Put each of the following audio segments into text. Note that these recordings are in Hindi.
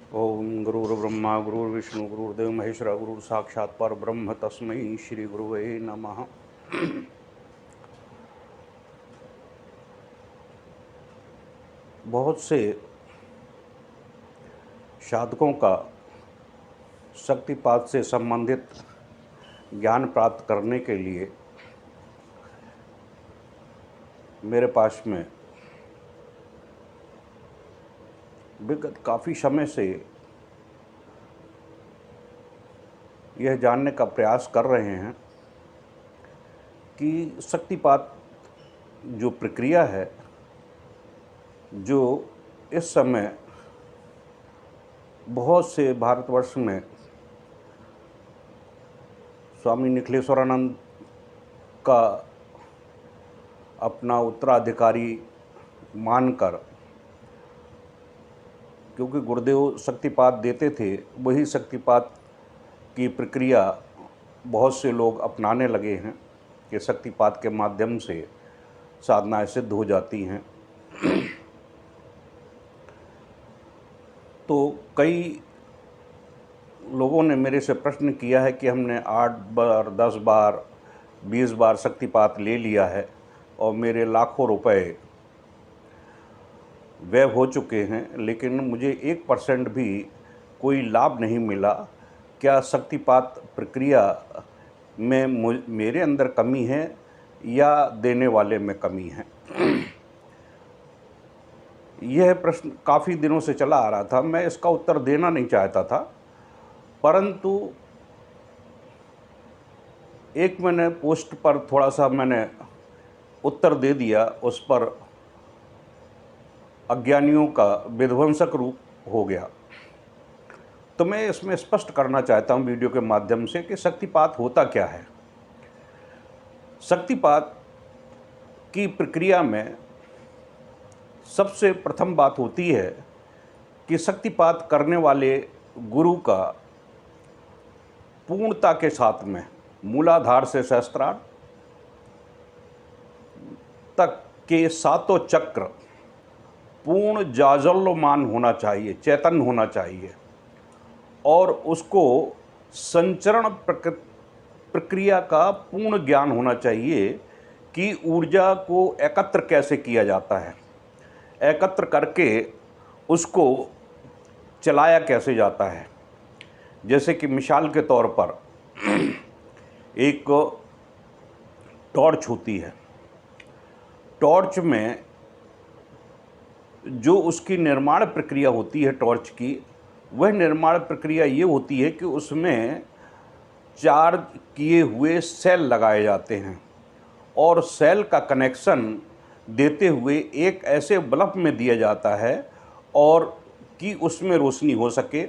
ओम गुरुर्ब्रह्मा गुरुर्विष्णु गुरुर्देव महेश्वरा गुरु साक्षात् परब्रह्म तस्मै श्री गुरुवे नमः। बहुत से साधकों का शक्तिपात से संबंधित ज्ञान प्राप्त करने के लिए मेरे पास में विगत काफ़ी समय से यह जानने का प्रयास कर रहे हैं कि शक्तिपात जो प्रक्रिया है, जो इस समय बहुत से भारतवर्ष में स्वामी निखिलेश्वरानंद का अपना उत्तराधिकारी मानकर, क्योंकि गुरुदेव शक्तिपात देते थे, वही शक्तिपात की प्रक्रिया बहुत से लोग अपनाने लगे हैं कि शक्तिपात के माध्यम से साधनाएं सिद्ध हो जाती हैं। तो कई लोगों ने मेरे से प्रश्न किया है कि हमने 8 बार 10 बार 20 बार शक्तिपात ले लिया है और मेरे लाखों रुपए व्यय हो चुके हैं, लेकिन मुझे 1% भी कोई लाभ नहीं मिला। क्या शक्तिपात प्रक्रिया में मेरे अंदर कमी है या देने वाले में कमी है? यह प्रश्न काफ़ी दिनों से चला आ रहा था। मैं इसका उत्तर देना नहीं चाहता था, परंतु एक मैंने पोस्ट पर थोड़ा सा मैंने उत्तर दे दिया, उस पर अज्ञानियों का विध्वंसक रूप हो गया। तो मैं इसमें स्पष्ट करना चाहता हूं वीडियो के माध्यम से कि शक्तिपात होता क्या है। शक्तिपात की प्रक्रिया में सबसे प्रथम बात होती है कि शक्तिपात करने वाले गुरु का पूर्णता के साथ में मूलाधार से सहस्त्रार तक के सातों चक्र पूर्ण जाज्वल्यमान होना चाहिए, चैतन्य होना चाहिए, और उसको संचरण प्रक्रिया का पूर्ण ज्ञान होना चाहिए कि ऊर्जा को एकत्र कैसे किया जाता है, एकत्र करके उसको चलाया कैसे जाता है। जैसे कि मिसाल के तौर पर एक टॉर्च होती है। टॉर्च में जो उसकी निर्माण प्रक्रिया होती है टॉर्च की, वह निर्माण प्रक्रिया ये होती है कि उसमें चार्ज किए हुए सेल लगाए जाते हैं और सेल का कनेक्शन देते हुए एक ऐसे बल्ब में दिया जाता है और कि उसमें रोशनी हो सके,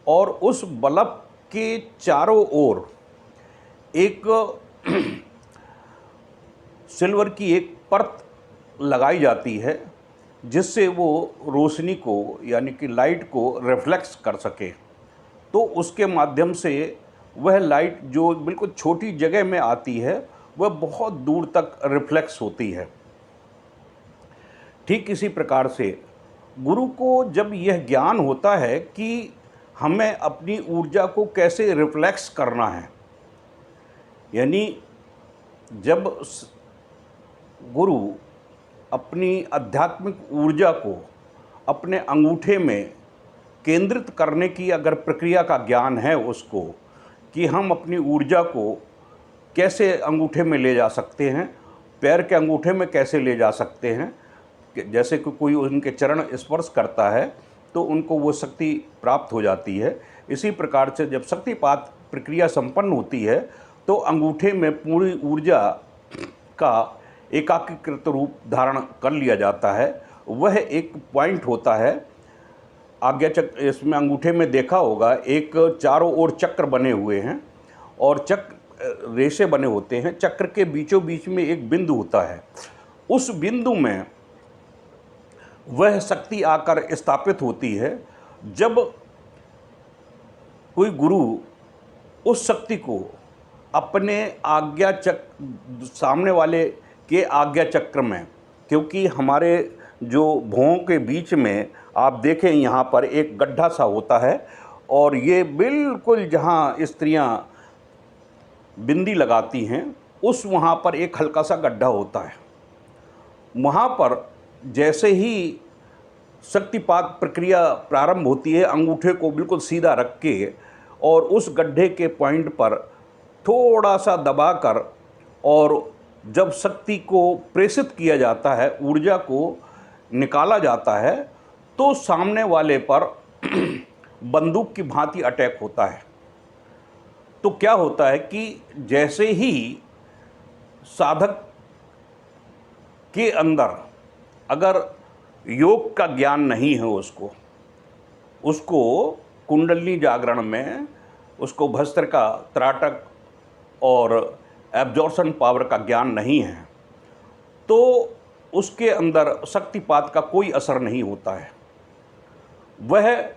और उस बल्ब के चारों ओर एक सिल्वर की एक परत लगाई जाती है जिससे वो रोशनी को, यानी कि लाइट को रिफ्लेक्स कर सके। तो उसके माध्यम से वह लाइट जो बिल्कुल छोटी जगह में आती है, वह बहुत दूर तक रिफ्लेक्स होती है। ठीक इसी प्रकार से गुरु को जब यह ज्ञान होता है कि हमें अपनी ऊर्जा को कैसे रिफ्लेक्स करना है, यानी जब गुरु अपनी आध्यात्मिक ऊर्जा को अपने अंगूठे में केंद्रित करने की अगर प्रक्रिया का ज्ञान है उसको, कि हम अपनी ऊर्जा को कैसे अंगूठे में ले जा सकते हैं, पैर के अंगूठे में कैसे ले जा सकते हैं, जैसे कि कोई उनके चरण स्पर्श करता है तो उनको वो शक्ति प्राप्त हो जाती है। इसी प्रकार से जब शक्तिपात प्रक्रिया संपन्न होती है तो अंगूठे में पूरी ऊर्जा का एकाकीकृत रूप धारण कर लिया जाता है। वह एक पॉइंट होता है आज्ञा चक्र। इसमें अंगूठे में देखा होगा एक चारों ओर चक्र बने हुए हैं और चक्र रेशे बने होते हैं। चक्र के बीचों बीच में एक बिंदु होता है। उस बिंदु में वह शक्ति आकर स्थापित होती है। जब कोई गुरु उस शक्ति को अपने आज्ञा चक्र, सामने वाले के आज्ञा चक्र में, क्योंकि हमारे जो भौहों के बीच में आप देखें यहाँ पर एक गड्ढा सा होता है और ये बिल्कुल जहाँ स्त्रियाँ बिंदी लगाती हैं उस वहाँ पर एक हल्का सा गड्ढा होता है। वहाँ पर जैसे ही शक्तिपात प्रक्रिया प्रारंभ होती है, अंगूठे को बिल्कुल सीधा रख के और उस गड्ढे के पॉइंट पर थोड़ा सा दबाकर, और जब शक्ति को प्रेषित किया जाता है, ऊर्जा को निकाला जाता है, तो सामने वाले पर बंदूक की भांति अटैक होता है। तो क्या होता है कि जैसे ही साधक के अंदर अगर योग का ज्ञान नहीं है, उसको कुंडलिनी जागरण में उसको भस्त्रिका, त्राटक और एब्जॉर्प्शन पावर का ज्ञान नहीं है, तो उसके अंदर शक्तिपात का कोई असर नहीं होता है। वह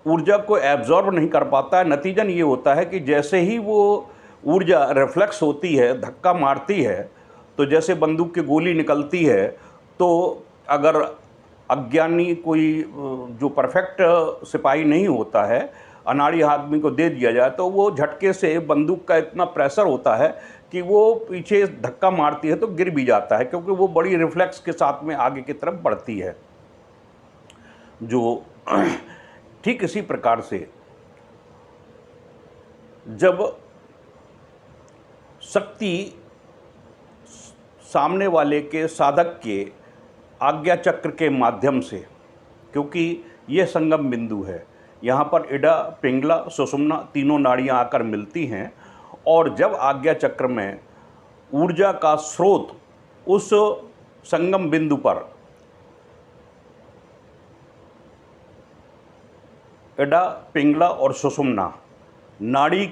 ऊर्जा को एब्जॉर्ब नहीं कर पाता है। नतीजन ये होता है कि जैसे ही वो ऊर्जा रिफ्लेक्स होती है, धक्का मारती है, तो जैसे बंदूक की गोली निकलती है, तो अगर अज्ञानी कोई जो परफेक्ट सिपाही नहीं होता है, अनाड़ी आदमी को दे दिया जाए, तो वो झटके से बंदूक का इतना प्रेशर होता है कि वो पीछे धक्का मारती है तो गिर भी जाता है, क्योंकि वो बड़ी रिफ्लेक्स के साथ में आगे की तरफ बढ़ती है। जो ठीक इसी प्रकार से जब शक्ति सामने वाले के साधक के आज्ञा चक्र के माध्यम से, क्योंकि यह संगम बिंदु है, यहाँ पर इडा, पिंगला, सुषुम्ना तीनों नाड़ियाँ आकर मिलती हैं, और जब आज्ञा चक्र में ऊर्जा का स्रोत उस संगम बिंदु पर इडा, पिंगला और सुषुम्ना नाड़ी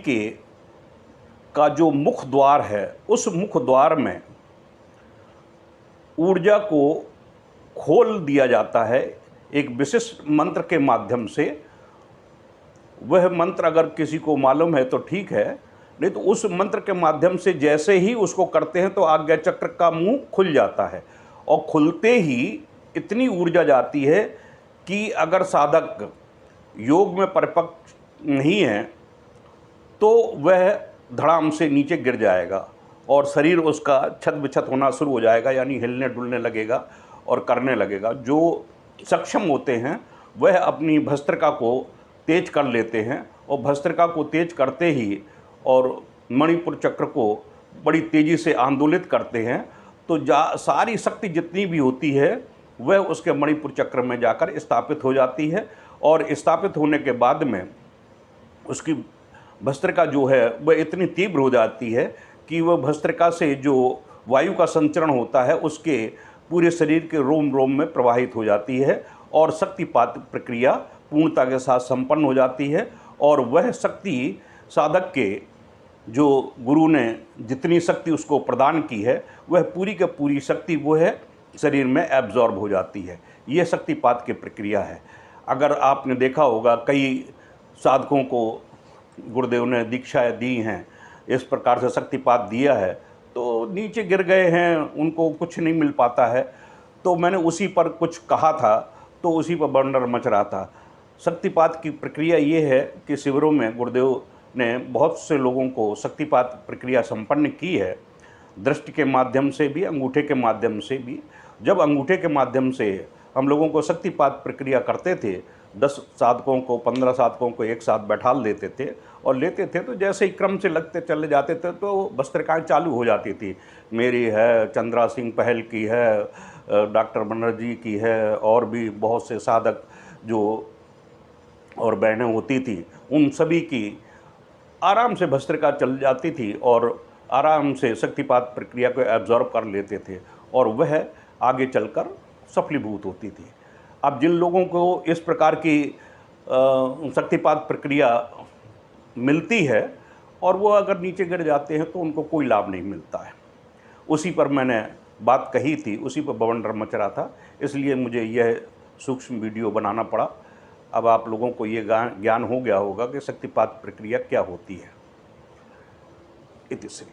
का जो मुख द्वार है, उस मुख द्वार में ऊर्जा को खोल दिया जाता है एक विशिष्ट मंत्र के माध्यम से। वह मंत्र अगर किसी को मालूम है तो ठीक है, नहीं तो उस मंत्र के माध्यम से जैसे ही उसको करते हैं तो आज्ञा चक्र का मुंह खुल जाता है, और खुलते ही इतनी ऊर्जा जाती है कि अगर साधक योग में परिपक्व नहीं है तो वह धड़ाम से नीचे गिर जाएगा और शरीर उसका छत बिछत होना शुरू हो जाएगा, यानी हिलने डुलने लगेगा और करने लगेगा। जो सक्षम होते हैं वह अपनी भस्त्रिका को तेज कर लेते हैं, और भस्त्रिका को तेज करते ही और मणिपुर चक्र को बड़ी तेज़ी से आंदोलित करते हैं, तो सारी शक्ति जितनी भी होती है वह उसके मणिपुर चक्र में जाकर स्थापित हो जाती है, और स्थापित होने के बाद में उसकी भस्त्रिका जो है वह इतनी तीव्र हो जाती है कि वह भस्त्रिका से जो वायु का संचरण होता है उसके पूरे शरीर के रोम रोम में प्रवाहित हो जाती है, और शक्तिपात प्रक्रिया पूर्णता के साथ संपन्न हो जाती है। और वह शक्ति साधक के जो गुरु ने जितनी शक्ति उसको प्रदान की है, वह पूरी की पूरी शक्ति वो है शरीर में एब्जॉर्ब हो जाती है। ये शक्तिपात की प्रक्रिया है। अगर आपने देखा होगा कई साधकों को गुरुदेव ने दीक्षाएँ दी हैं, इस प्रकार से शक्तिपात दिया है, तो नीचे गिर गए हैं, उनको कुछ नहीं मिल पाता है। तो मैंने उसी पर कुछ कहा था, तो उसी पर बवंडर मच रहा था। शक्तिपात की प्रक्रिया ये है कि शिविरों में गुरुदेव ने बहुत से लोगों को शक्तिपात प्रक्रिया संपन्न की है, दृष्टि के माध्यम से भी, अंगूठे के माध्यम से भी। जब अंगूठे के माध्यम से हम लोगों को शक्तिपात प्रक्रिया करते थे, 10 साधकों को, 15 साधकों को एक साथ बैठा देते थे और लेते थे, तो जैसे ही क्रम से लगते चले जाते थे तो भस्त्रिकाएँ चालू हो जाती थी। मेरी है, चंद्रा सिंह पहल की है, डॉक्टर बनर्जी की है, और भी बहुत से साधक जो और बहनें होती थी, उन सभी की आराम से भस्त्रिका चल जाती थी और आराम से शक्तिपात प्रक्रिया को एब्जॉर्ब कर लेते थे, और वह आगे चलकर सफलीभूत होती थी। अब जिन लोगों को इस प्रकार की शक्तिपात प्रक्रिया मिलती है और वो अगर नीचे गिर जाते हैं तो उनको कोई लाभ नहीं मिलता है। उसी पर मैंने बात कही थी, उसी पर बवंडर मच रहा था, इसलिए मुझे यह सूक्ष्म वीडियो बनाना पड़ा। अब आप लोगों को ये ज्ञान हो गया होगा कि शक्तिपात प्रक्रिया क्या होती है। इति श्री।